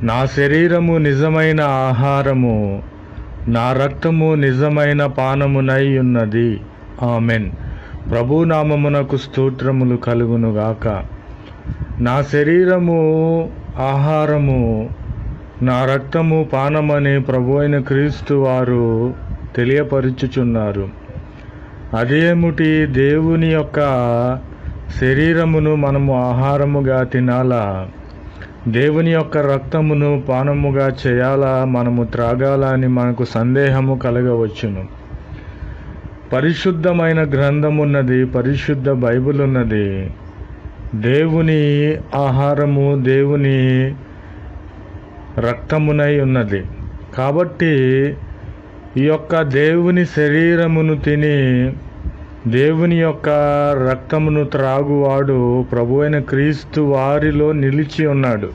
నా శరీరము నిజమైన ఆహారము, నా రక్తము నిజమైన పానమునై ఉన్నది. ఆమెన్. ప్రభునామమునకు స్తోత్రములు కలుగునుగాక. నా శరీరము ఆహారము, నా రక్తము పానమని ప్రభువైన క్రీస్తు వారు తెలియపరుచుచున్నారు. అదేమిటి? దేవుని యొక్క శరీరమును మనము ఆహారముగా తినాలా? దేవుని యొక్క రక్తమును పానముగా చేయాలా, మనము త్రాగాలా అని మనకు సందేహము కలగవచ్చును. పరిశుద్ధమైన గ్రంథమున్నది, పరిశుద్ధ బైబిల్ ఉన్నది. దేవుని ఆహారము దేవుని రక్తమునై ఉన్నది. కాబట్టి ఈ యొక్క దేవుని శరీరమును తిని దేవుని యొక్క రక్తమును త్రాగువాడు ప్రభువైన క్రీస్తు వారిలో నిలిచి ఉన్నాడు.